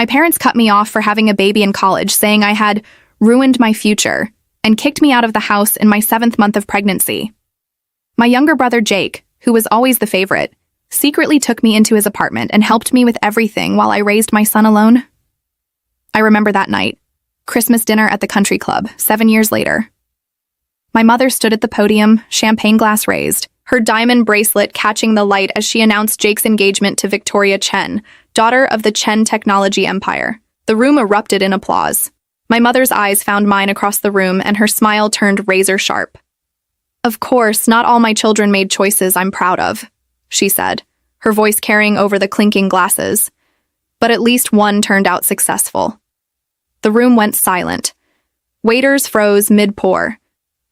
My parents cut me off for having a baby in college, saying I had ruined my future, and kicked me out of the house in my 7th month of pregnancy. My younger brother Jake, who was always the favorite, secretly took me into his apartment and helped me with everything while I raised my son alone. I remember that night, Christmas dinner at the country club, 7 years later. My mother stood at the podium, champagne glass raised, her diamond bracelet catching the light as she announced Jake's engagement to Victoria Chen, daughter of the Chen technology empire. The room erupted in applause. My mother's eyes found mine across the room, and her smile turned razor sharp. "Of course, not all my children made choices I'm proud of," she said, her voice carrying over the clinking glasses. "But at least one turned out successful." The room went silent. Waiters froze mid-pour.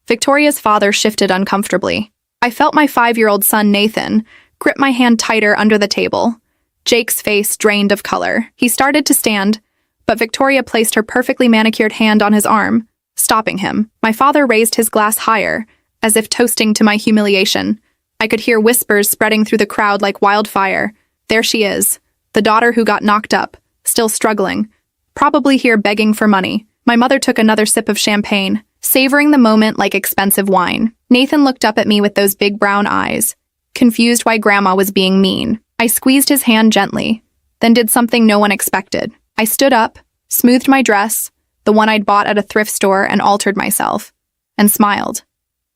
Victoria's father shifted uncomfortably. I felt my 5-year-old son, Nathan, grip my hand tighter under the table. Jake's face drained of color. He started to stand, but Victoria placed her perfectly manicured hand on his arm, stopping him. My father raised his glass higher, as if toasting to my humiliation. I could hear whispers spreading through the crowd like wildfire. There she is, the daughter who got knocked up, still struggling, probably here begging for money. My mother took another sip of champagne, savoring the moment like expensive wine. Nathan looked up at me with those big brown eyes, confused why Grandma was being mean. I squeezed his hand gently, then did something no one expected. I stood up, smoothed my dress, the one I'd bought at a thrift store, and altered myself, and smiled.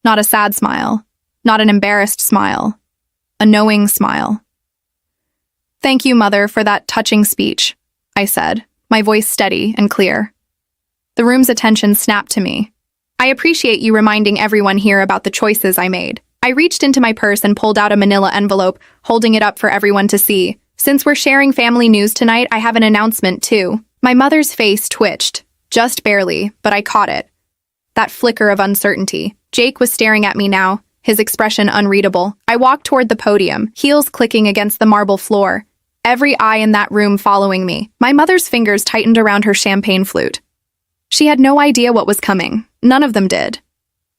Not a sad smile, not an embarrassed smile, a knowing smile. "Thank you, Mother, for that touching speech," I said, my voice steady and clear. The room's attention snapped to me. "I appreciate you reminding everyone here about the choices I made." I reached into my purse and pulled out a manila envelope, holding it up for everyone to see. "Since we're sharing family news tonight, I have an announcement, too." My mother's face twitched, just barely, but I caught it. That flicker of uncertainty. Jake was staring at me now, his expression unreadable. I walked toward the podium, heels clicking against the marble floor, every eye in that room following me. My mother's fingers tightened around her champagne flute. She had no idea what was coming. None of them did.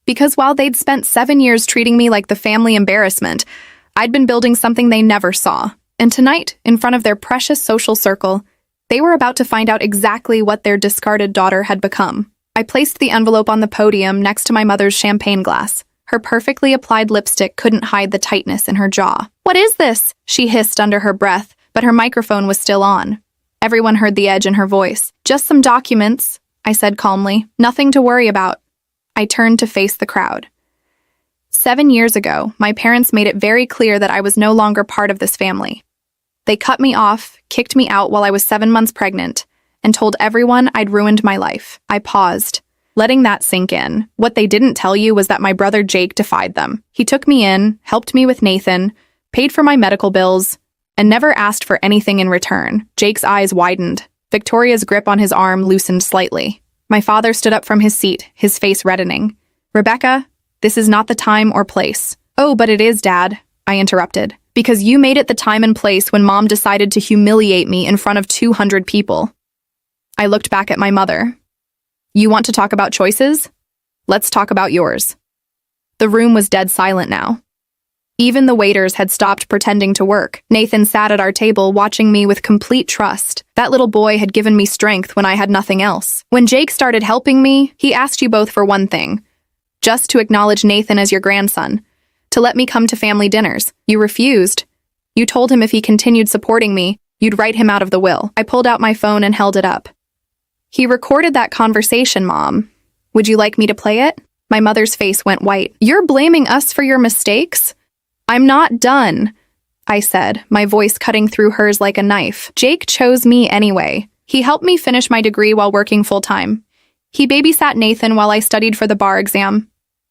Because while they'd spent 7 years treating me like the family embarrassment, I'd been building something they never saw. And tonight, in front of their precious social circle, they were about to find out exactly what their discarded daughter had become. I placed the envelope on the podium next to my mother's champagne glass. Her perfectly applied lipstick couldn't hide the tightness in her jaw. "What is this?" she hissed under her breath, but her microphone was still on. Everyone heard the edge in her voice. "Just some documents," I said calmly. "Nothing to worry about." I turned to face the crowd. 7 years ago, my parents made it very clear that I was no longer part of this family. They cut me off, kicked me out while I was 7 months pregnant, and told everyone I'd ruined my life. I paused, letting that sink in. What they didn't tell you was that my brother Jake defied them. He took me in, helped me with Nathan, paid for my medical bills, and never asked for anything in return. Jake's eyes widened. Victoria's grip on his arm loosened slightly. My father stood up from his seat, his face reddening. "Rebecca, this is not the time or place." "Oh, but it is, Dad," I interrupted. "Because you made it the time and place when Mom decided to humiliate me in front of 200 people. I looked back at my mother. "You want to talk about choices? Let's talk about yours." The room was dead silent now. Even the waiters had stopped pretending to work. Nathan sat at our table watching me with complete trust. That little boy had given me strength when I had nothing else. When Jake started helping me, he asked you both for one thing. Just to acknowledge Nathan as your grandson. To let me come to family dinners. You refused. You told him if he continued supporting me, you'd write him out of the will. I pulled out my phone and held it up. "He recorded that conversation, Mom. Would you like me to play it?" My mother's face went white. "You're blaming us for your mistakes?" "I'm not done," I said, my voice cutting through hers like a knife. "Jake chose me anyway. He helped me finish my degree while working full-time. He babysat Nathan while I studied for the bar exam.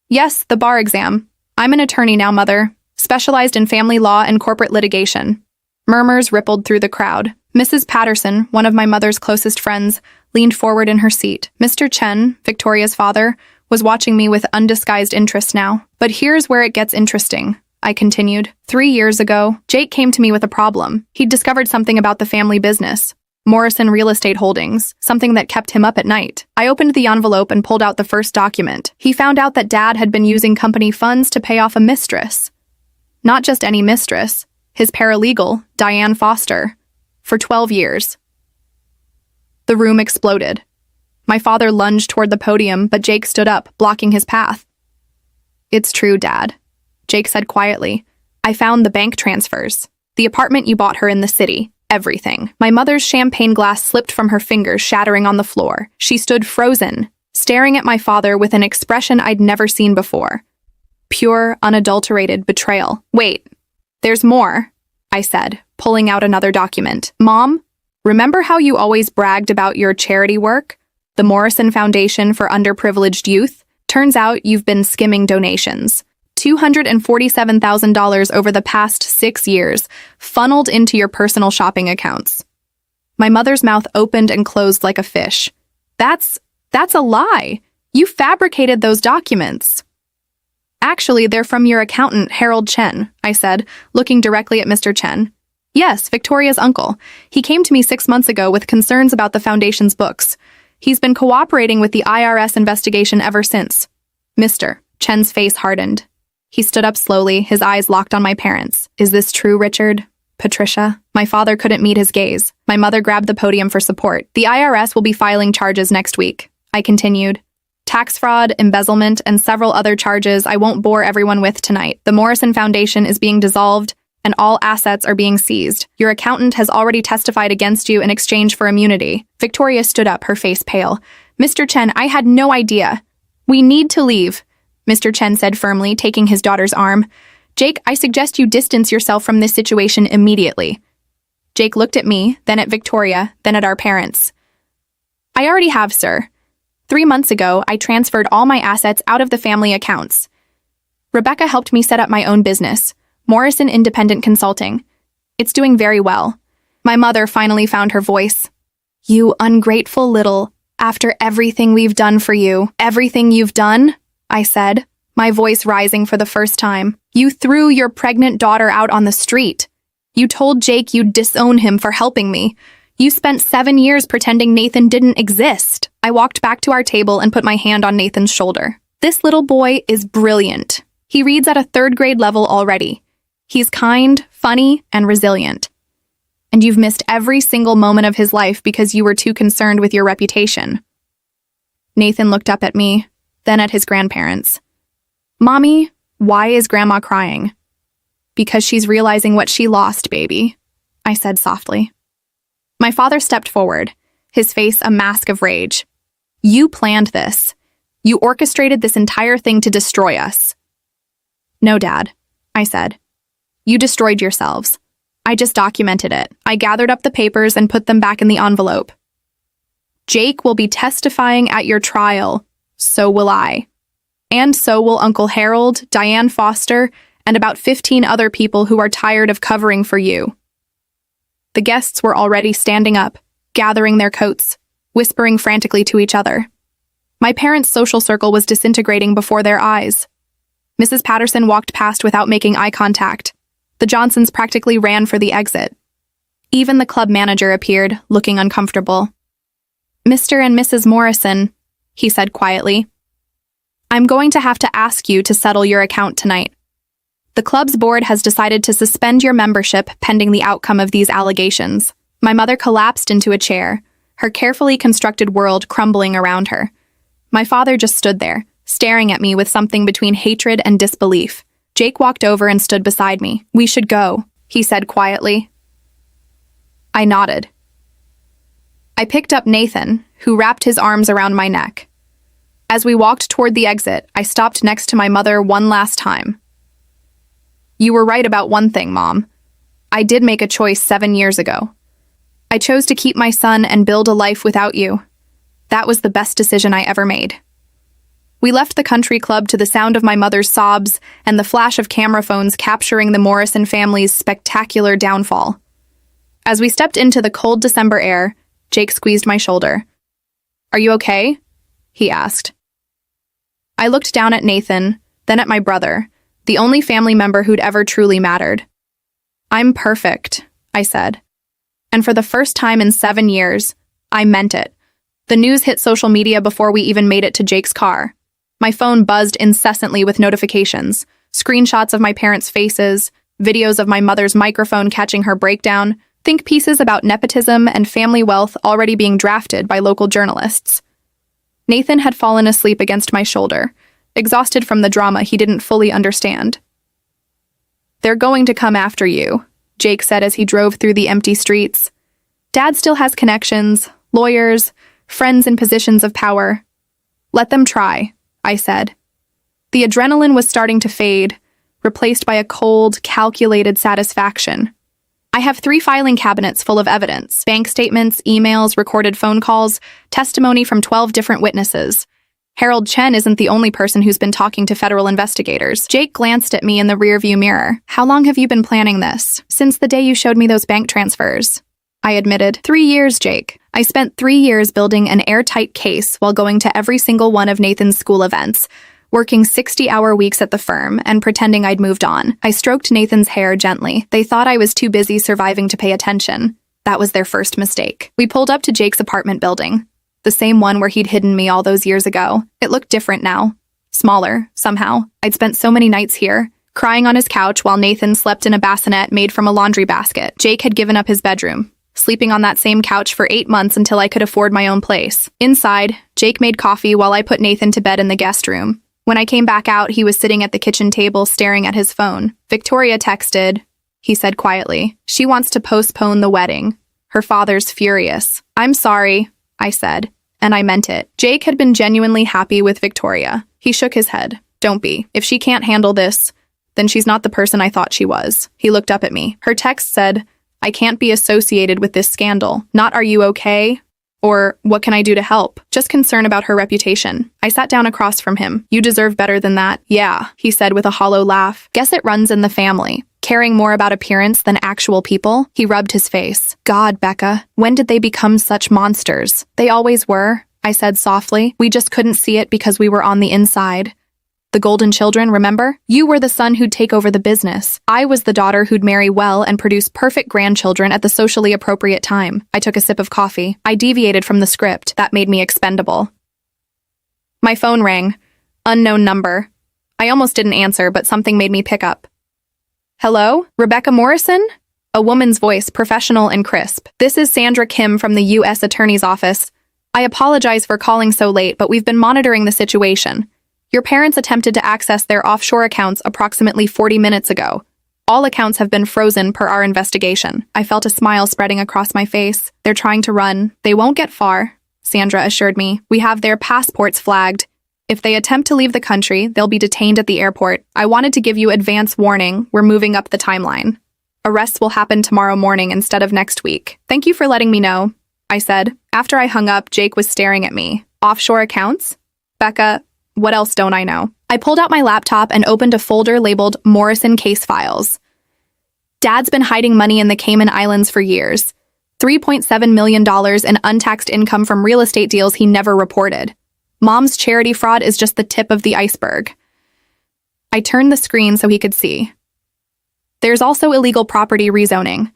Yes, the bar exam. I'm an attorney now, Mother, specialized in family law and corporate litigation." Murmurs rippled through the crowd. Mrs. Patterson, one of my mother's closest friends, leaned forward in her seat. Mr. Chen, Victoria's father, was watching me with undisguised interest now. "But here's where it gets interesting," I continued. 3 years ago, Jake came to me with a problem. He'd discovered something about the family business, Morrison Real Estate Holdings, something that kept him up at night. I opened the envelope and pulled out the first document. He found out that Dad had been using company funds to pay off a mistress. Not just any mistress, his paralegal, Diane Foster, for 12 years. The room exploded. My father lunged toward the podium, but Jake stood up, blocking his path. "It's true, Dad," Jake said quietly. "I found the bank transfers. The apartment you bought her in the city. Everything." My mother's champagne glass slipped from her fingers, shattering on the floor. She stood frozen, staring at my father with an expression I'd never seen before. Pure, unadulterated betrayal. "Wait, there's more," I said, pulling out another document. "Mom, remember how you always bragged about your charity work? The Morrison Foundation for Underprivileged Youth? Turns out you've been skimming donations. $247,000 over the past 6 years, funneled into your personal shopping accounts." My mother's mouth opened and closed like a fish. That's a lie. You fabricated those documents." "Actually, they're from your accountant, Harold Chen," I said, looking directly at Mr. Chen. "Yes, Victoria's uncle. He came to me 6 months ago with concerns about the foundation's books. He's been cooperating with the IRS investigation ever since." Mr. Chen's face hardened. He stood up slowly, his eyes locked on my parents. "Is this true, Richard? Patricia?" My father couldn't meet his gaze. My mother grabbed the podium for support. "The IRS will be filing charges next week," I continued. "Tax fraud, embezzlement, and several other charges I won't bore everyone with tonight. The Morrison Foundation is being dissolved, and all assets are being seized. Your accountant has already testified against you in exchange for immunity." Victoria stood up, her face pale. "Mr. Chen, I had no idea." "We need to leave," Mr. Chen said firmly, taking his daughter's arm. "Jake, I suggest you distance yourself from this situation immediately." Jake looked at me, then at Victoria, then at our parents. "I already have, sir. 3 months ago, I transferred all my assets out of the family accounts. Rebecca helped me set up my own business, Morrison Independent Consulting. It's doing very well." My mother finally found her voice. "You ungrateful little, after everything we've done for you." "Everything you've done?" I said, my voice rising for the first time. "You threw your pregnant daughter out on the street. You told Jake you'd disown him for helping me. You spent 7 years pretending Nathan didn't exist." I walked back to our table and put my hand on Nathan's shoulder. "This little boy is brilliant. He reads at a 3rd grade level already. He's kind, funny, and resilient. And you've missed every single moment of his life because you were too concerned with your reputation." Nathan looked up at me, then at his grandparents. "Mommy, why is Grandma crying?" "Because she's realizing what she lost, baby," I said softly. My father stepped forward, his face a mask of rage. "You planned this. You orchestrated this entire thing to destroy us." "No, Dad," I said. "You destroyed yourselves. I just documented it. I gathered up the papers and put them back in the envelope. Jake will be testifying at your trial. So will I. And so will Uncle Harold, Diane Foster, and about 15 other people who are tired of covering for you." The guests were already standing up, gathering their coats, whispering frantically to each other. My parents' social circle was disintegrating before their eyes. Mrs. Patterson walked past without making eye contact. The Johnsons practically ran for the exit. Even the club manager appeared, looking uncomfortable. "Mr. and Mrs. Morrison," he said quietly, "I'm going to have to ask you to settle your account tonight. The club's board has decided to suspend your membership pending the outcome of these allegations." My mother collapsed into a chair, her carefully constructed world crumbling around her. My father just stood there, staring at me with something between hatred and disbelief. Jake walked over and stood beside me. "We should go," he said quietly. I nodded. I picked up Nathan, who wrapped his arms around my neck. As we walked toward the exit, I stopped next to my mother one last time. "You were right about one thing, Mom. I did make a choice 7 years ago. I chose to keep my son and build a life without you. That was the best decision I ever made." We left the country club to the sound of my mother's sobs and the flash of camera phones capturing the Morrison family's spectacular downfall. As we stepped into the cold December air, Jake squeezed my shoulder. "Are you okay?" he asked. I looked down at Nathan, then at my brother, the only family member who'd ever truly mattered. "I'm perfect," I said. And for the first time in 7 years, I meant it. The news hit social media before we even made it to Jake's car. My phone buzzed incessantly with notifications, screenshots of my parents' faces, videos of my mother's microphone catching her breakdown, Think pieces about nepotism and family wealth already being drafted by local journalists. Nathan had fallen asleep against my shoulder, exhausted from the drama he didn't fully understand. "They're going to come after you," Jake said as he drove through the empty streets. "Dad still has connections, lawyers, friends in positions of power. Let them try," I said. The adrenaline was starting to fade, replaced by a cold, calculated satisfaction. I have 3 filing cabinets full of evidence: bank statements, emails, recorded phone calls, testimony from 12 different witnesses. Harold Chen isn't the only person who's been talking to federal investigators. Jake glanced at me in the rearview mirror. "How long have you been planning this?" "Since the day you showed me those bank transfers," I admitted. 3 years, Jake. I spent 3 years building an airtight case while going to every single one of Nathan's school events, working 60-hour weeks at the firm and pretending I'd moved on. I stroked Nathan's hair gently. They thought I was too busy surviving to pay attention. That was their first mistake. We pulled up to Jake's apartment building, the same one where he'd hidden me all those years ago. It looked different now. Smaller, somehow. I'd spent so many nights here, crying on his couch while Nathan slept in a bassinet made from a laundry basket. Jake had given up his bedroom, sleeping on that same couch for 8 months until I could afford my own place. Inside, Jake made coffee while I put Nathan to bed in the guest room. When I came back out, he was sitting at the kitchen table staring at his phone. "Victoria texted," he said quietly. "She wants to postpone the wedding. Her father's furious." "I'm sorry," I said, and I meant it. Jake had been genuinely happy with Victoria. He shook his head. "Don't be. If she can't handle this, then she's not the person I thought she was." He looked up at me. Her text said, "I can't be associated with this scandal. Not 'Are you okay?' or 'What can I do to help?' Just concern about her reputation." I sat down across from him. "You deserve better than that." "Yeah," he said with a hollow laugh. "Guess it runs in the family. Caring more about appearance than actual people." He rubbed his face. "God, Becca, when did they become such monsters?" "They always were," I said softly. "We just couldn't see it because we were on the inside. The golden children, remember? You were the son who'd take over the business. I was the daughter who'd marry well and produce perfect grandchildren at the socially appropriate time." I took a sip of coffee. I deviated from the script. That made me expendable. My phone rang. Unknown number. I almost didn't answer, but something made me pick up. "Hello? Rebecca Morrison?" A woman's voice, professional and crisp. "This is Sandra Kim from the U.S. Attorney's Office. I apologize for calling so late, but we've been monitoring the situation. Your parents attempted to access their offshore accounts approximately 40 minutes ago. All accounts have been frozen per our investigation." I felt a smile spreading across my face. "They're trying to run. They won't get far," Sandra assured me. "We have their passports flagged. If they attempt to leave the country, they'll be detained at the airport. I wanted to give you advance warning. We're moving up the timeline. Arrests will happen tomorrow morning instead of next week." "Thank you for letting me know," I said. After I hung up, Jake was staring at me. "Offshore accounts? Becca, what else don't I know?" I pulled out my laptop and opened a folder labeled Morrison Case Files. Dad's been hiding money in the Cayman Islands for years. $3.7 million in untaxed income from real estate deals he never reported. Mom's charity fraud is just the tip of the iceberg. I turned the screen so he could see. There's also illegal property rezoning.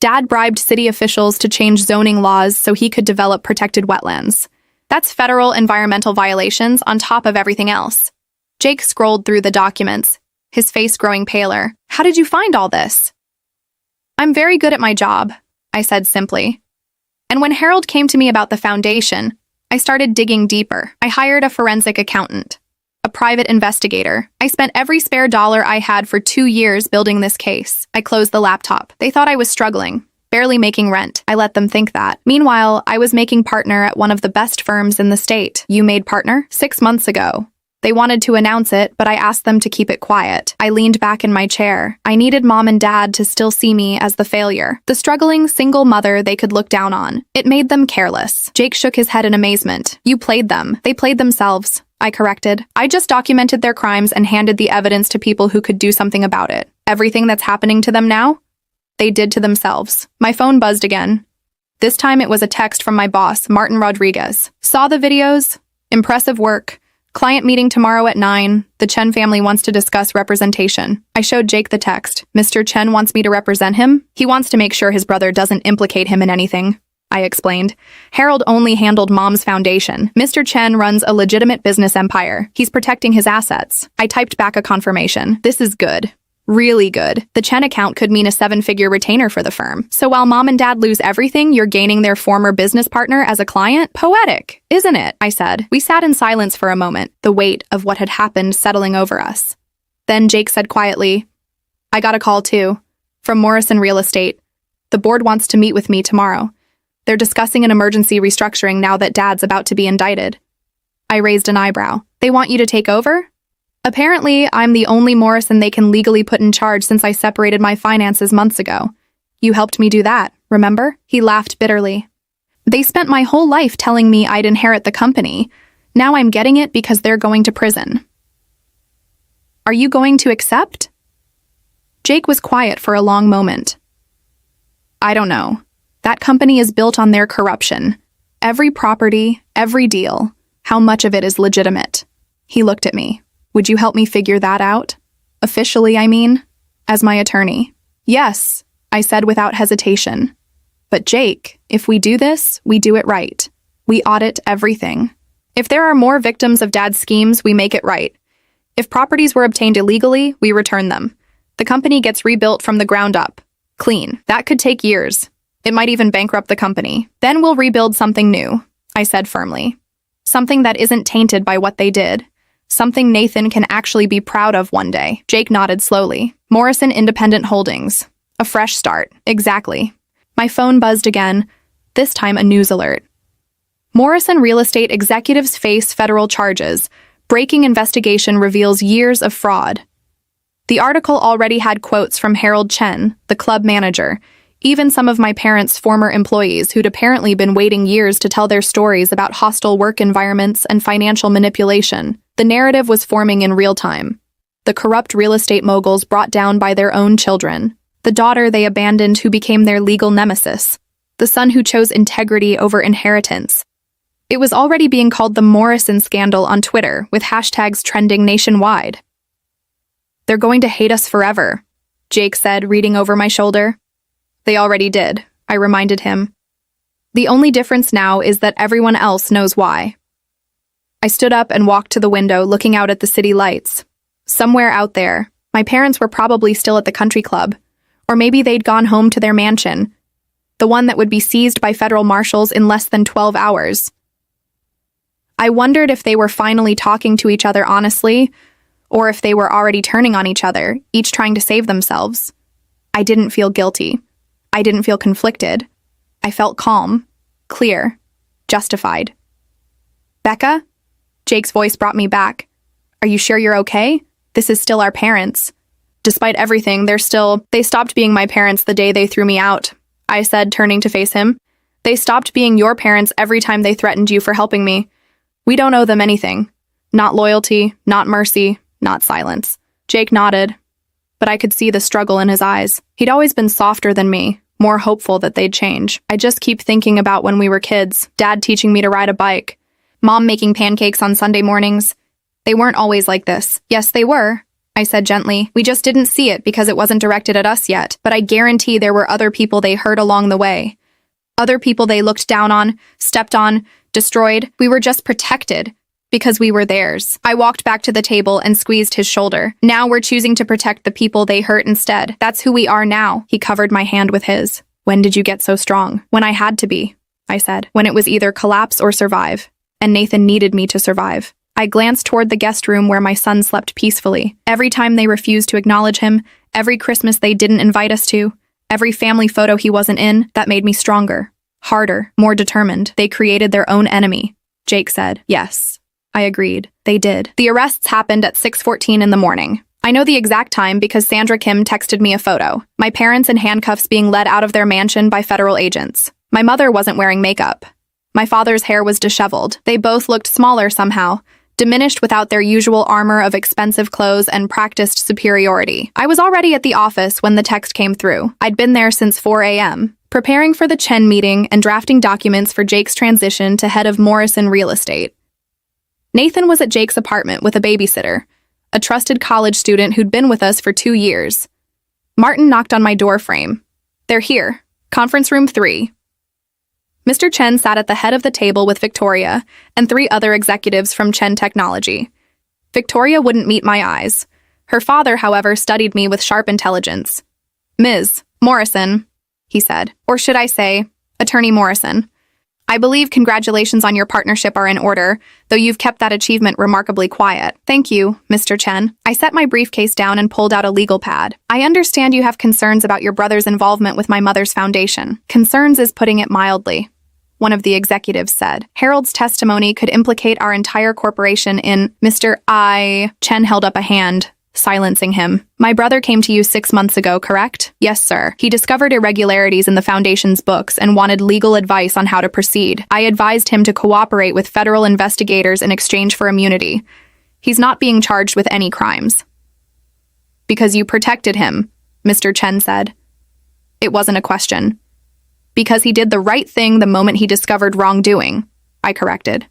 Dad bribed city officials to change zoning laws so he could develop protected wetlands. That's federal environmental violations on top of everything else. Jake scrolled through the documents, his face growing paler. "How did you find all this?" "I'm very good at my job," I said simply. And when Harold came to me about the foundation, I started digging deeper. I hired a forensic accountant, a private investigator. I spent every spare dollar I had for 2 years building this case. I closed the laptop. They thought I was struggling, barely making rent. I let them think that. Meanwhile, I was making partner at one of the best firms in the state. You made partner? 6 months ago. They wanted to announce it, but I asked them to keep it quiet. I leaned back in my chair. I needed Mom and Dad to still see me as the failure, the struggling single mother they could look down on. It made them careless. Jake shook his head in amazement. "You played them. They played themselves," I corrected. "I just documented their crimes and handed the evidence to people who could do something about it. Everything that's happening to them now? They did to themselves." My phone buzzed again. This time it was a text from my boss, Martin Rodriguez. "Saw the videos? Impressive work. Client meeting tomorrow at 9. The Chen family wants to discuss representation." I showed Jake the text. "Mr. Chen wants me to represent him? He wants to make sure his brother doesn't implicate him in anything," I explained. "Harold only handled Mom's foundation. Mr. Chen runs a legitimate business empire. He's protecting his assets." I typed back a confirmation. "This is good." Really good. The Chen account could mean a 7-figure retainer for the firm. So while mom and dad lose everything, you're gaining their former business partner as a client? Poetic, isn't it? I said. We sat in silence for a moment, the weight of what had happened settling over us. Then Jake said quietly, I got a call too, from Morrison Real Estate. The board wants to meet with me tomorrow. They're discussing an emergency restructuring now that dad's about to be indicted. I raised an eyebrow. They want you to take over? Apparently, I'm the only Morrison they can legally put in charge since I separated my finances months ago. You helped me do that, remember? He laughed bitterly. They spent my whole life telling me I'd inherit the company. Now I'm getting it because they're going to prison. Are you going to accept? Jake was quiet for a long moment. I don't know. That company is built on their corruption. Every property, every deal, how much of it is legitimate? He looked at me. Would you help me figure that out? Officially, I mean, as my attorney. Yes, I said without hesitation. But Jake, if we do this, we do it right. We audit everything. If there are more victims of dad's schemes, we make it right. If properties were obtained illegally, we return them. The company gets rebuilt from the ground up. Clean. That could take years. It might even bankrupt the company. Then we'll rebuild something new, I said firmly. Something that isn't tainted by what they did. Something Nathan can actually be proud of one day. Jake nodded slowly. Morrison Independent Holdings. A fresh start. Exactly. My phone buzzed again, this time a news alert. Morrison Real Estate executives face federal charges. Breaking investigation reveals years of fraud. The article already had quotes from Harold Chen, the club manager, even some of my parents' former employees who'd apparently been waiting years to tell their stories about hostile work environments and financial manipulation. The narrative was forming in real time. The corrupt real estate moguls brought down by their own children. The daughter they abandoned who became their legal nemesis. The son who chose integrity over inheritance. It was already being called the Morrison scandal on Twitter, with hashtags trending nationwide. They're going to hate us forever, Jake said, reading over my shoulder. They already did, I reminded him. The only difference now is that everyone else knows why. I stood up and walked to the window, looking out at the city lights. Somewhere out there, my parents were probably still at the country club, or maybe they'd gone home to their mansion, the one that would be seized by federal marshals in less than 12 hours. I wondered if they were finally talking to each other honestly, or if they were already turning on each other, each trying to save themselves. I didn't feel guilty. I didn't feel conflicted. I felt calm, clear, justified. Becca? Jake's voice brought me back. Are you sure you're okay? This is still our parents. Despite everything, they stopped being my parents the day they threw me out, I said, turning to face him. They stopped being your parents every time they threatened you for helping me. We don't owe them anything. Not loyalty, not mercy, not silence. Jake nodded, but I could see the struggle in his eyes. He'd always been softer than me, more hopeful that they'd change. I just keep thinking about when we were kids, Dad teaching me to ride a bike, Mom making pancakes on Sunday mornings. They weren't always like this. Yes, they were, I said gently. We just didn't see it because it wasn't directed at us yet, but I guarantee there were other people they hurt along the way. Other people they looked down on, stepped on, destroyed. We were just protected because we were theirs. I walked back to the table and squeezed his shoulder. Now we're choosing to protect the people they hurt instead. That's who we are now. He covered my hand with his. When did you get so strong? When I had to be, I said. When it was either collapse or survive. And Nathan needed me to survive. I glanced toward the guest room where my son slept peacefully. Every time they refused to acknowledge him, every Christmas they didn't invite us to, every family photo he wasn't in, that made me stronger, harder, more determined. They created their own enemy, Jake said. Yes, I agreed. They did. The arrests happened at 6:14 in the morning. I know the exact time because Sandra Kim texted me a photo. My parents in handcuffs being led out of their mansion by federal agents. My mother wasn't wearing makeup. My father's hair was disheveled. They both looked smaller somehow, diminished without their usual armor of expensive clothes and practiced superiority. I was already at the office when the text came through. I'd been there since 4 a.m., preparing for the Chen meeting and drafting documents for Jake's transition to head of Morrison Real Estate. Nathan was at Jake's apartment with a babysitter, a trusted college student who'd been with us for 2 years. Martin knocked on my door frame. They're here. Conference room 3. Mr. Chen sat at the head of the table with Victoria and 3 other executives from Chen Technology. Victoria wouldn't meet my eyes. Her father, however, studied me with sharp intelligence. Ms. Morrison, he said, or should I say, Attorney Morrison. I believe congratulations on your partnership are in order, though you've kept that achievement remarkably quiet. Thank you, Mr. Chen. I set my briefcase down and pulled out a legal pad. I understand you have concerns about your brother's involvement with my mother's foundation. Concerns is putting it mildly, one of the executives said. Harold's testimony could implicate our entire corporation in Mr. Chen held up a hand, silencing him. My brother came to you 6 months ago, correct? Yes, sir. He discovered irregularities in the foundation's books and wanted legal advice on how to proceed. I advised him to cooperate with federal investigators in exchange for immunity. He's not being charged with any crimes. Because you protected him, Mr. Chen said. It wasn't a question. Because he did the right thing the moment he discovered wrongdoing, I corrected.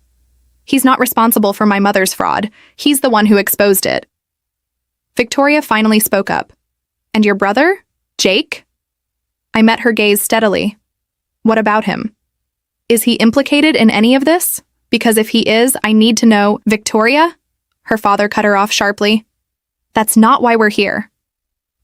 He's not responsible for my mother's fraud. He's the one who exposed it. Victoria finally spoke up. And your brother? Jake? I met her gaze steadily. What about him? Is he implicated in any of this? Because if he is, I need to know. Victoria? Her father cut her off sharply. That's not why we're here.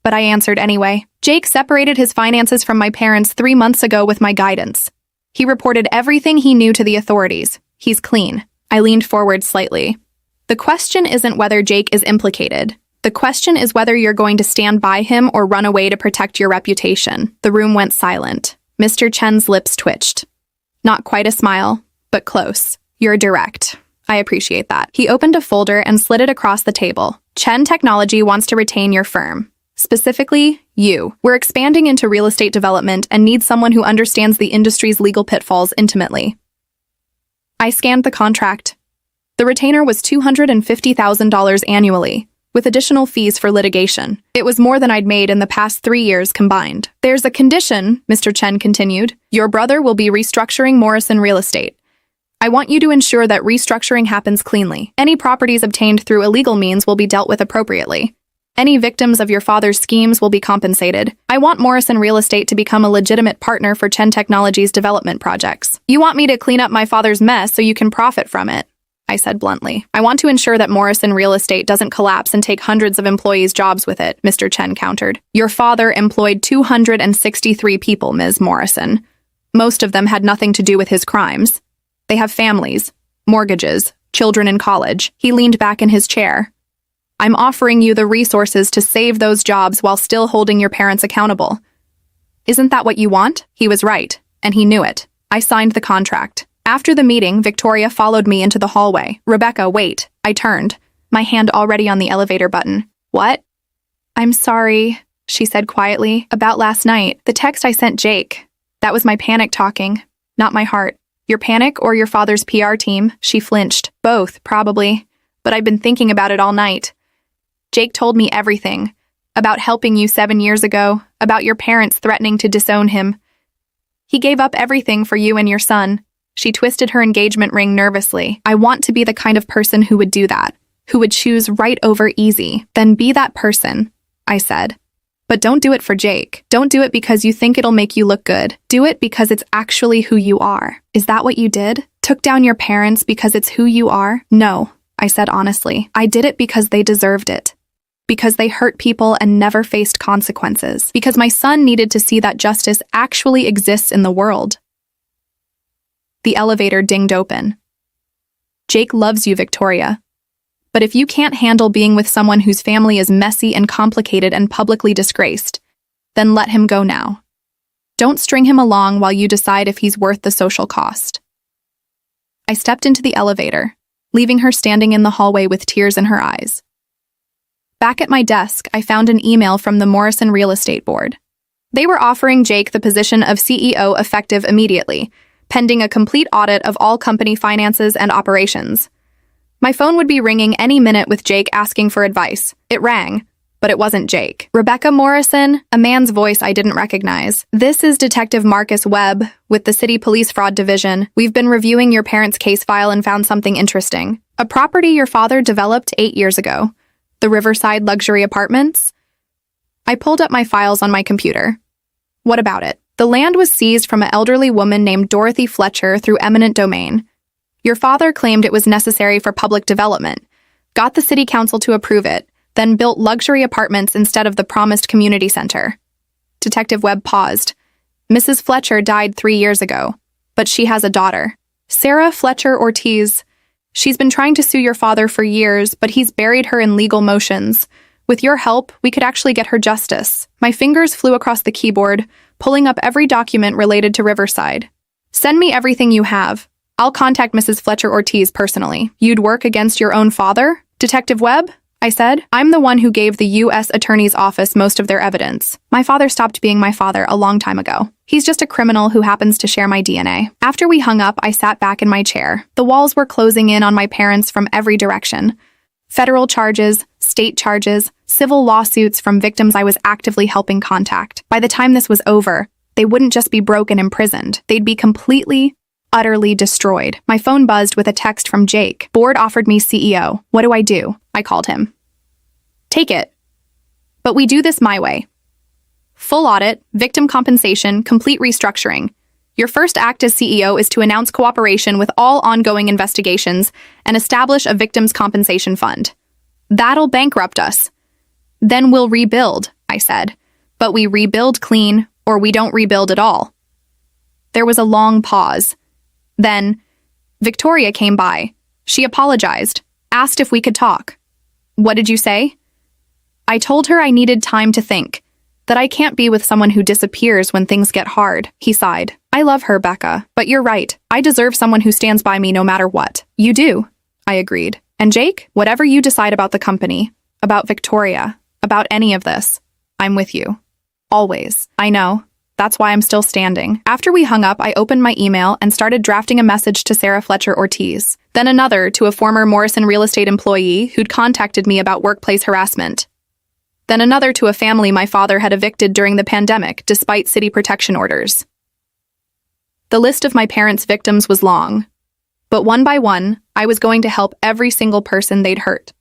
But I answered anyway. Jake separated his finances from my parents 3 months ago with my guidance. He reported everything he knew to the authorities. He's clean. I leaned forward slightly. The question isn't whether Jake is implicated. The question is whether you're going to stand by him or run away to protect your reputation. The room went silent. Mr. Chen's lips twitched. Not quite a smile, but close. You're direct. I appreciate that. He opened a folder and slid it across the table. Chen Technology wants to retain your firm. Specifically, you. We're expanding into real estate development and need someone who understands the industry's legal pitfalls intimately. I scanned the contract. The retainer was $250,000 annually, with additional fees for litigation. It was more than I'd made in the past 3 years combined. There's a condition, Mr. Chen continued. Your brother will be restructuring Morrison Real Estate. I want you to ensure that restructuring happens cleanly. Any properties obtained through illegal means will be dealt with appropriately. Any victims of your father's schemes will be compensated. I want Morrison Real Estate to become a legitimate partner for Chen Technology's development projects. You want me to clean up my father's mess so you can profit from it, I said bluntly. I want to ensure that Morrison Real Estate doesn't collapse and take hundreds of employees' jobs with it, Mr. Chen countered. Your father employed 263 people, Ms. Morrison. Most of them had nothing to do with his crimes. They have families, mortgages, children in college. He leaned back in his chair. I'm offering you the resources to save those jobs while still holding your parents accountable. Isn't that what you want? He was right, and he knew it. I signed the contract. After the meeting, Victoria followed me into the hallway. Rebecca, wait. I turned, my hand already on the elevator button. What? I'm sorry, she said quietly. About last night, the text I sent Jake. That was my panic talking, not my heart. Your panic or your father's PR team? She flinched. Both, probably. But I've been thinking about it all night. Jake told me everything. About helping you 7 years ago, about your parents threatening to disown him. He gave up everything for you and your son. She twisted her engagement ring nervously. I want to be the kind of person who would do that, who would choose right over easy. Then be that person, I said. But don't do it for Jake. Don't do it because you think it'll make you look good. Do it because it's actually who you are. Is that what you did? Took down your parents because it's who you are? No, I said honestly. I did it because they deserved it. Because they hurt people and never faced consequences. Because my son needed to see that justice actually exists in the world. The elevator dinged open. Jake loves you, Victoria. But if you can't handle being with someone whose family is messy and complicated and publicly disgraced, then let him go now. Don't string him along while you decide if he's worth the social cost. I stepped into the elevator, leaving her standing in the hallway with tears in her eyes. Back at my desk, I found an email from the Morrison Real Estate Board. They were offering Jake the position of CEO effective immediately, pending a complete audit of all company finances and operations. My phone would be ringing any minute with Jake asking for advice. It rang, but it wasn't Jake. Rebecca Morrison, a man's voice I didn't recognize. This is Detective Marcus Webb with the City Police Fraud Division. We've been reviewing your parents' case file and found something interesting. A property your father developed 8 years ago. The Riverside Luxury Apartments? I pulled up my files on my computer. What about it? The land was seized from an elderly woman named Dorothy Fletcher through eminent domain. Your father claimed it was necessary for public development, got the city council to approve it, then built luxury apartments instead of the promised community center. Detective Webb paused. Mrs. Fletcher died 3 years ago, but she has a daughter, Sarah Fletcher Ortiz. She's been trying to sue your father for years, but he's buried her in legal motions. With your help, we could actually get her justice. My fingers flew across the keyboard, pulling up every document related to Riverside. Send me everything you have. I'll contact Mrs. Fletcher Ortiz personally. You'd work against your own father? Detective Webb? I said. I'm the one who gave the U.S. Attorney's Office most of their evidence. My father stopped being my father a long time ago. He's just a criminal who happens to share my DNA. After we hung up, I sat back in my chair. The walls were closing in on my parents from every direction. Federal charges, state charges, civil lawsuits from victims I was actively helping contact. By the time this was over, they wouldn't just be broke and imprisoned. They'd be completely, utterly destroyed. My phone buzzed with a text from Jake. Board offered me CEO. What do I do? I called him. Take it. But we do this my way. Full audit, victim compensation, complete restructuring. Your first act as CEO is to announce cooperation with all ongoing investigations and establish a victims' compensation fund. That'll bankrupt us. Then we'll rebuild, I said. But we rebuild clean, or we don't rebuild at all. There was a long pause. Then, Victoria came by. She apologized, asked if we could talk. What did you say? I told her I needed time to think, that I can't be with someone who disappears when things get hard. He sighed. I love her, Becca, but you're right. I deserve someone who stands by me no matter what. You do, I agreed. And Jake, whatever you decide about the company, about Victoria, about any of this, I'm with you. Always. I know. That's why I'm still standing. After we hung up, I opened my email and started drafting a message to Sarah Fletcher Ortiz, then another to a former Morrison real estate employee who'd contacted me about workplace harassment, then another to a family my father had evicted during the pandemic despite city protection orders. The list of my parents' victims was long, but one by one, I was going to help every single person they'd hurt.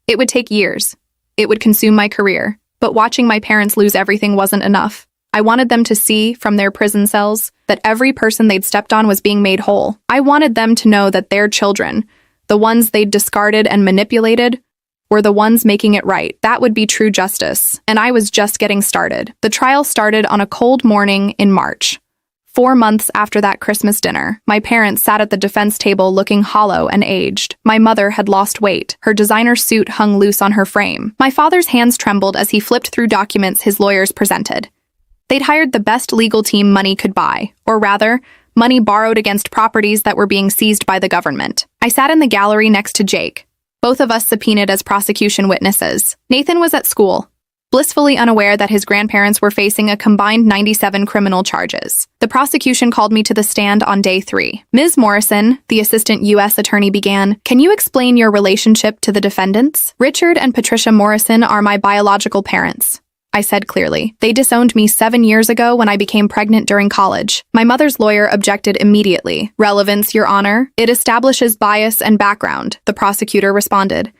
It would take years. It would consume my career, but watching my parents lose everything wasn't enough. I wanted them to see, from their prison cells, that every person they'd stepped on was being made whole. I wanted them to know that their children, the ones they'd discarded and manipulated, were the ones making it right. That would be true justice, and I was just getting started. The trial started on a cold morning in March. 4 months after that Christmas dinner, my parents sat at the defense table looking hollow and aged. My mother had lost weight. Her designer suit hung loose on her frame. My father's hands trembled as he flipped through documents his lawyers presented. They'd hired the best legal team money could buy, or rather, money borrowed against properties that were being seized by the government. I sat in the gallery next to Jake, both of us subpoenaed as prosecution witnesses. Nathan was at school, blissfully unaware that his grandparents were facing a combined 97 criminal charges. The prosecution called me to the stand on day 3. Ms. Morrison, the assistant U.S. attorney began, "Can you explain your relationship to the defendants? Richard and Patricia Morrison are my biological parents," I said clearly. They disowned me 7 years ago when I became pregnant during college. My mother's lawyer objected immediately. "Relevance, Your Honor. It establishes bias and background," the prosecutor responded.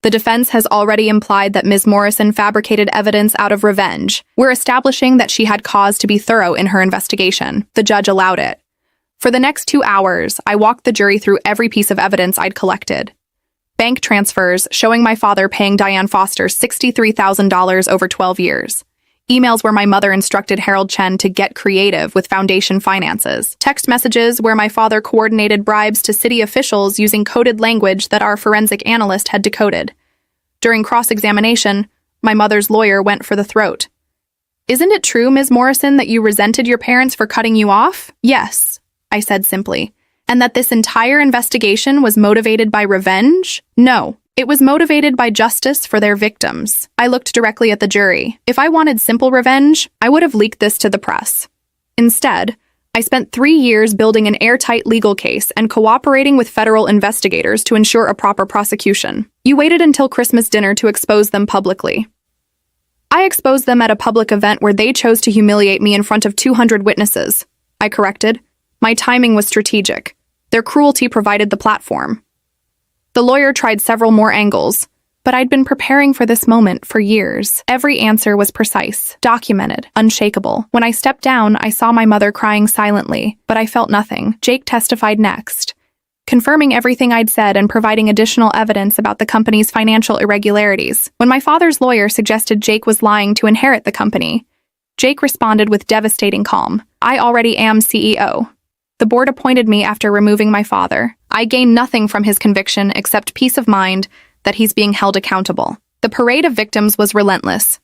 "The defense has already implied that Ms. Morrison fabricated evidence out of revenge. We're establishing that she had cause to be thorough in her investigation." The judge allowed it. For the next 2 hours, I walked the jury through every piece of evidence I'd collected. Bank transfers showing my father paying Diane Foster $63,000 over 12 years. Emails where my mother instructed Harold Chen to get creative with foundation finances. Text messages where my father coordinated bribes to city officials using coded language that our forensic analyst had decoded. During cross-examination, my mother's lawyer went for the throat. "Isn't it true, Ms. Morrison, that you resented your parents for cutting you off?" "Yes," I said simply. "And that this entire investigation was motivated by revenge?" "No. It was motivated by justice for their victims." I looked directly at the jury. If I wanted simple revenge, I would have leaked this to the press. Instead, I spent 3 years building an airtight legal case and cooperating with federal investigators to ensure a proper prosecution. "You waited until Christmas dinner to expose them publicly." "I exposed them at a public event where they chose to humiliate me in front of 200 witnesses," I corrected. My timing was strategic. Their cruelty provided the platform. The lawyer tried several more angles, but I'd been preparing for this moment for years. Every answer was precise, documented, unshakable. When I stepped down, I saw my mother crying silently, but I felt nothing. Jake testified next. confirming everything I'd said and providing additional evidence about the company's financial irregularities. When my father's lawyer suggested Jake was lying to inherit the company, Jake responded with devastating calm. "I already am CEO. The board appointed me after removing my father. I gain nothing from his conviction except peace of mind that he's being held accountable." The parade of victims was relentless.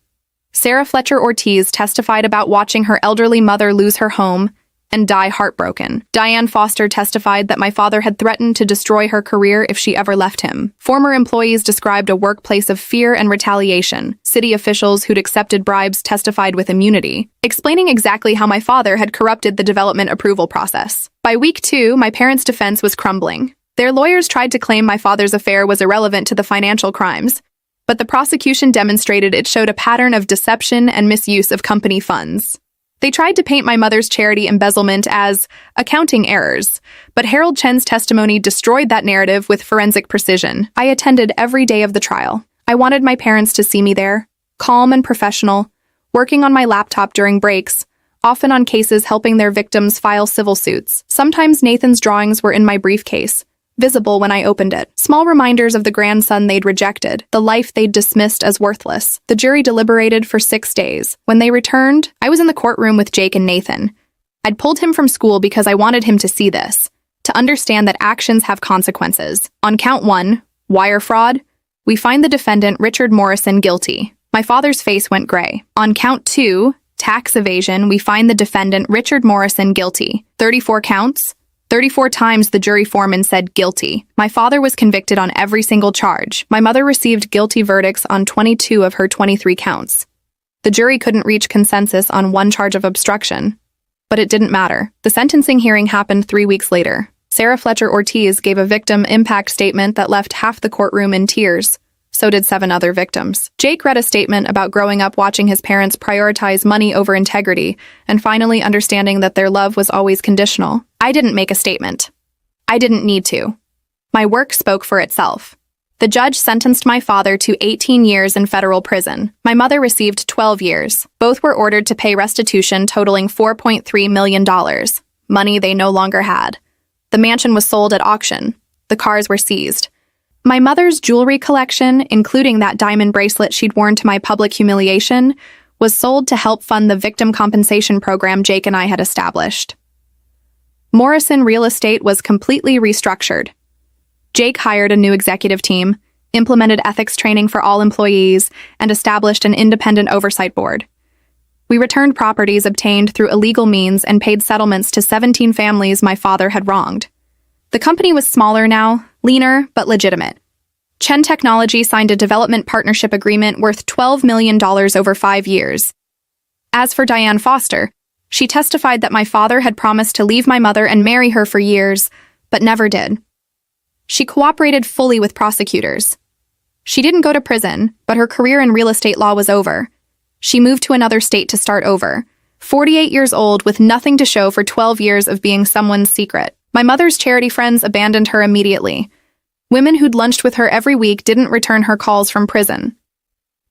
Sarah Fletcher Ortiz testified about watching her elderly mother lose her home and die heartbroken. Diane Foster testified that my father had threatened to destroy her career if she ever left him. Former employees described a workplace of fear and retaliation. City officials who'd accepted bribes testified with immunity, explaining exactly how my father had corrupted the development approval process. By week 2, my parents' defense was crumbling. Their lawyers tried to claim my father's affair was irrelevant to the financial crimes, but the prosecution demonstrated it showed a pattern of deception and misuse of company funds. They tried to paint my mother's charity embezzlement as accounting errors, but Harold Chen's testimony destroyed that narrative with forensic precision. I attended every day of the trial. I wanted my parents to see me there, calm and professional, working on my laptop during breaks, often on cases helping their victims file civil suits. Sometimes Nathan's drawings were in my briefcase, visible when I opened it. Small reminders of the grandson they'd rejected, the life they'd dismissed as worthless. The jury deliberated for 6 days. When they returned, I was in the courtroom with Jake and Nathan. I'd pulled him from school because I wanted him to see this, to understand that actions have consequences. On count 1, wire fraud, we find the defendant Richard Morrison guilty. My father's face went gray. On count 2, tax evasion, we find the defendant Richard Morrison guilty. 34 counts. 34 times the jury foreman said guilty. My father was convicted on every single charge. My mother received guilty verdicts on 22 of her 23 counts. The jury couldn't reach consensus on one charge of obstruction, but it didn't matter. The sentencing hearing happened 3 weeks later. Sarah Fletcher Ortiz gave a victim impact statement that left half the courtroom in tears. So did 7 other victims. Jake read a statement about growing up watching his parents prioritize money over integrity and finally understanding that their love was always conditional. I didn't make a statement. I didn't need to. My work spoke for itself. The judge sentenced my father to 18 years in federal prison. My mother received 12 years. Both were ordered to pay restitution totaling $4.3 million, money they no longer had. The mansion was sold at auction. The cars were seized. My mother's jewelry collection, including that diamond bracelet she'd worn to my public humiliation, was sold to help fund the victim compensation program Jake and I had established. Morrison Real Estate was completely restructured. Jake hired a new executive team, implemented ethics training for all employees, and established an independent oversight board. We returned properties obtained through illegal means and paid settlements to 17 families my father had wronged. The company was smaller now, leaner, but legitimate. Chen Technology signed a development partnership agreement worth $12 million over 5 years. As for Diane Foster, she testified that my father had promised to leave my mother and marry her for years, but never did. She cooperated fully with prosecutors. She didn't go to prison, but her career in real estate law was over. She moved to another state to start over. 48 years old with nothing to show for 12 years of being someone's secret. My mother's charity friends abandoned her immediately. Women who'd lunched with her every week didn't return her calls from prison.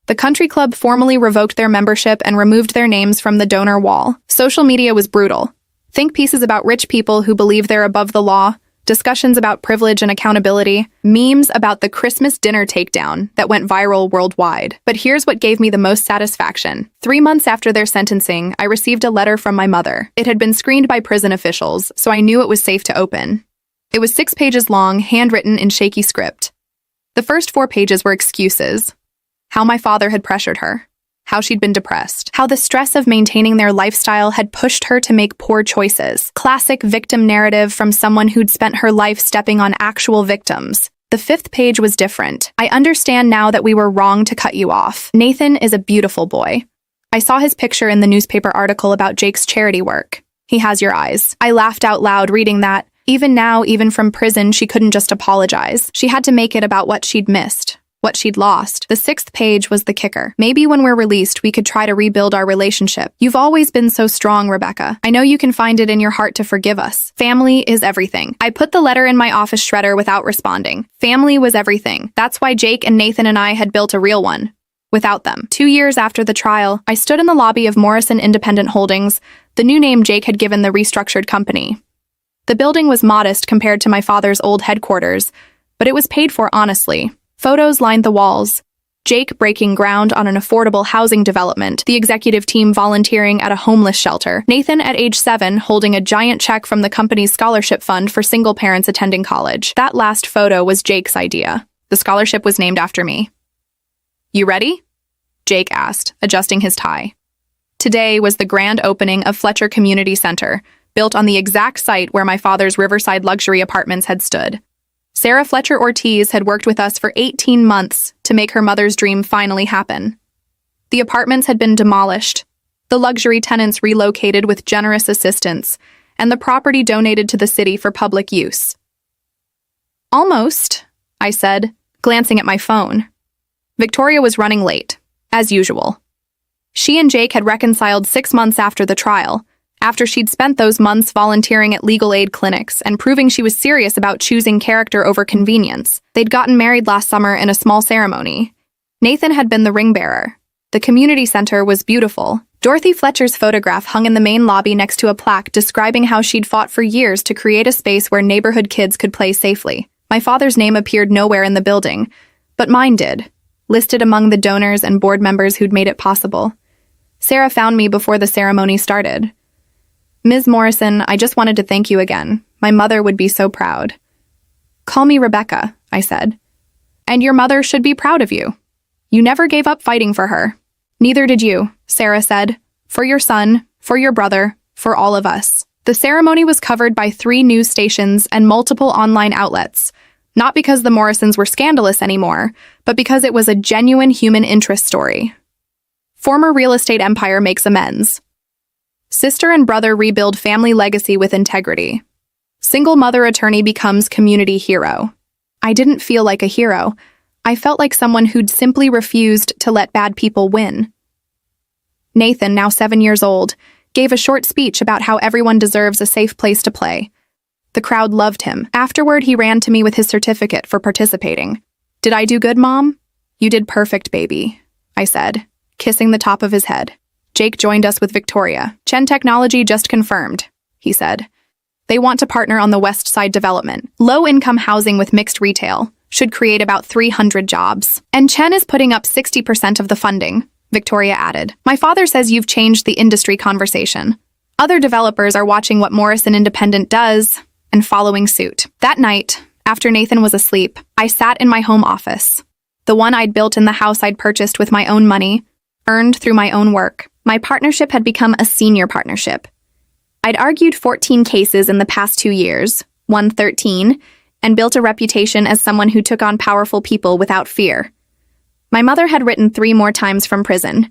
The country club formally revoked their membership and removed their names from the donor wall. Social media was brutal. Think pieces about rich people who believe they're above the law, discussions about privilege and accountability, memes about the Christmas dinner takedown that went viral worldwide. But here's what gave me the most satisfaction. 3 months after their sentencing, I received a letter from my mother. It had been screened by prison officials, so I knew it was safe to open. It was 6 pages long, handwritten in shaky script. The first 4 pages were excuses. How my father had pressured her. How she'd been depressed. How the stress of maintaining their lifestyle had pushed her to make poor choices. Classic victim narrative from someone who'd spent her life stepping on actual victims. The 5th page was different. I understand now that we were wrong to cut you off. Nathan is a beautiful boy. I saw his picture in the newspaper article about Jake's charity work. He has your eyes. I laughed out loud reading that. Even now, even from prison, she couldn't just apologize. She had to make it about what she'd missed. What she'd lost. The 6th page was the kicker. Maybe when we're released, we could try to rebuild our relationship. You've always been so strong, Rebecca. I know you can find it in your heart to forgive us. Family is everything. I put the letter in my office shredder without responding. Family was everything. That's why Jake and Nathan and I had built a real one. Without them. 2 years after the trial, I stood in the lobby of Morrison Independent Holdings, the new name Jake had given the restructured company. The building was modest compared to my father's old headquarters, but it was paid for honestly. Photos lined the walls. Jake breaking ground on an affordable housing development, the executive team volunteering at a homeless shelter, Nathan at age 7 holding a giant check from the company's scholarship fund for single parents attending college. That last photo was Jake's idea. The scholarship was named after me. "You ready?" Jake asked, adjusting his tie. Today was the grand opening of Fletcher Community Center, built on the exact site where my father's Riverside luxury apartments had stood. Sarah Fletcher Ortiz had worked with us for 18 months to make her mother's dream finally happen. The apartments had been demolished, the luxury tenants relocated with generous assistance, and the property donated to the city for public use. "Almost," I said, glancing at my phone. Victoria was running late, as usual. She and Jake had reconciled 6 months after the trial, after she'd spent those months volunteering at legal aid clinics and proving she was serious about choosing character over convenience. They'd gotten married last summer in a small ceremony. Nathan had been the ring bearer. The community center was beautiful. Dorothy Fletcher's photograph hung in the main lobby next to a plaque describing how she'd fought for years to create a space where neighborhood kids could play safely. My father's name appeared nowhere in the building, but mine did, listed among the donors and board members who'd made it possible. Sarah found me before the ceremony started. "Ms. Morrison, I just wanted to thank you again. My mother would be so proud." "Call me Rebecca," I said. "And your mother should be proud of you. You never gave up fighting for her." "Neither did you," Sarah said. "For your son, for your brother, for all of us." The ceremony was covered by 3 news stations and multiple online outlets, not because the Morrisons were scandalous anymore, but because it was a genuine human interest story. Former real estate empire makes amends. Sister and brother rebuild family legacy with integrity. Single mother attorney becomes community hero. I didn't feel like a hero. I felt like someone who'd simply refused to let bad people win. Nathan, now 7 years old, gave a short speech about how everyone deserves a safe place to play. The crowd loved him. Afterward, he ran to me with his certificate for participating. "Did I do good, Mom?" "You did perfect, baby," I said, kissing the top of his head. Jake joined us with Victoria. "Chen Technology just confirmed," he said. "They want to partner on the West Side development. Low-income housing with mixed retail. Should create about 300 jobs. And Chen is putting up 60% of the funding," Victoria added. "My father says you've changed the industry conversation. Other developers are watching what Morrison Independent does and following suit." That night, after Nathan was asleep, I sat in my home office, the one I'd built in the house I'd purchased with my own money, earned through my own work. My partnership had become a senior partnership. I'd argued 14 cases in the past 2 years, won 13, and built a reputation as someone who took on powerful people without fear. My mother had written 3 more times from prison.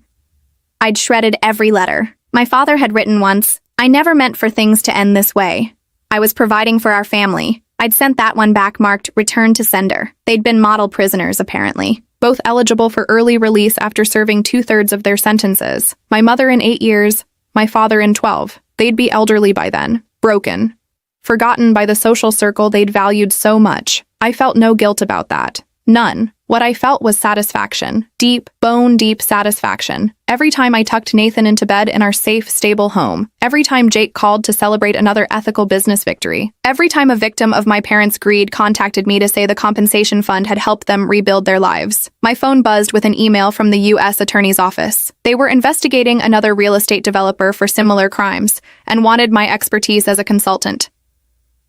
I'd shredded every letter. My father had written once, "I never meant for things to end this way. I was providing for our family." I'd sent that one back marked "Return to Sender." They'd been model prisoners, apparently, both eligible for early release after serving 2/3 of their sentences. My mother in 8 years, my father in 12. They'd be elderly by then, broken, forgotten by the social circle they'd valued so much. I felt no guilt about that. None. What I felt was satisfaction. Deep, bone-deep satisfaction. Every time I tucked Nathan into bed in our safe, stable home. Every time Jake called to celebrate another ethical business victory. Every time a victim of my parents' greed contacted me to say the compensation fund had helped them rebuild their lives. My phone buzzed with an email from the U.S. Attorney's Office. They were investigating another real estate developer for similar crimes and wanted my expertise as a consultant.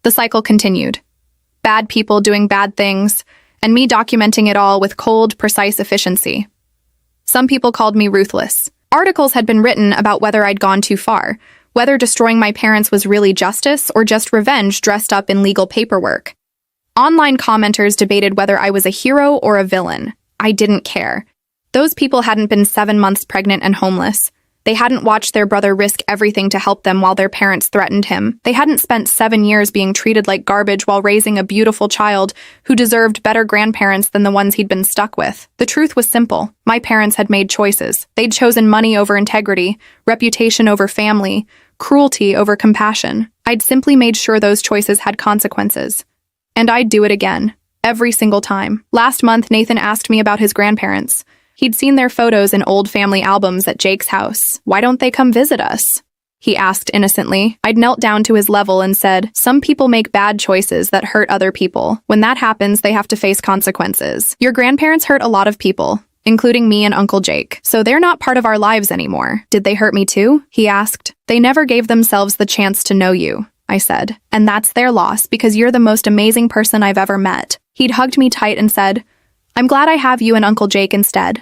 The cycle continued. Bad people doing bad things, and me documenting it all with cold, precise efficiency. Some people called me ruthless. Articles had been written about whether I'd gone too far, whether destroying my parents was really justice or just revenge dressed up in legal paperwork. Online commenters debated whether I was a hero or a villain. I didn't care. Those people hadn't been 7 months pregnant and homeless. They hadn't watched their brother risk everything to help them while their parents threatened him. They hadn't spent 7 years being treated like garbage while raising a beautiful child who deserved better grandparents than the ones he'd been stuck with. The truth was simple. My parents had made choices. They'd chosen money over integrity, reputation over family, cruelty over compassion. I'd simply made sure those choices had consequences. And I'd do it again. Every single time. Last month, Nathan asked me about his grandparents. He'd seen their photos in old family albums at Jake's house. "Why don't they come visit us?" he asked innocently. I'd knelt down to his level and said, some people make bad choices that hurt other people. When that happens, they have to face consequences. Your grandparents hurt a lot of people, including me and Uncle Jake, so they're not part of our lives anymore. Did they hurt me too? He asked. They never gave themselves the chance to know you, I said. And that's their loss because you're the most amazing person I've ever met. He'd hugged me tight and said, I'm glad I have you and Uncle Jake instead.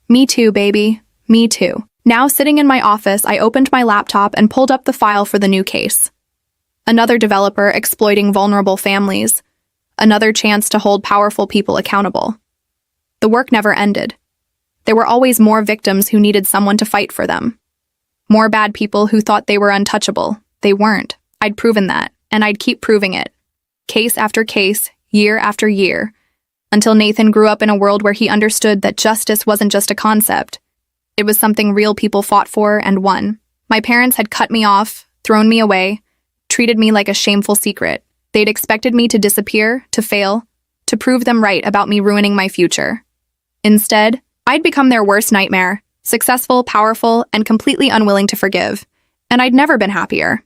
Me too, baby. Me too. Now, sitting in my office, I opened my laptop and pulled up the file for the new case. Another developer exploiting vulnerable families. Another chance to hold powerful people accountable. The work never ended. There were always more victims who needed someone to fight for them. More bad people who thought they were untouchable. They weren't. I'd proven that, and I'd keep proving it. Case after case, year after year, until Nathan grew up in a world where he understood that justice wasn't just a concept. It was something real people fought for and won. My parents had cut me off, thrown me away, treated me like a shameful secret. They'd expected me to disappear, to fail, to prove them right about me ruining my future. Instead, I'd become their worst nightmare, successful, powerful, and completely unwilling to forgive. And I'd never been happier.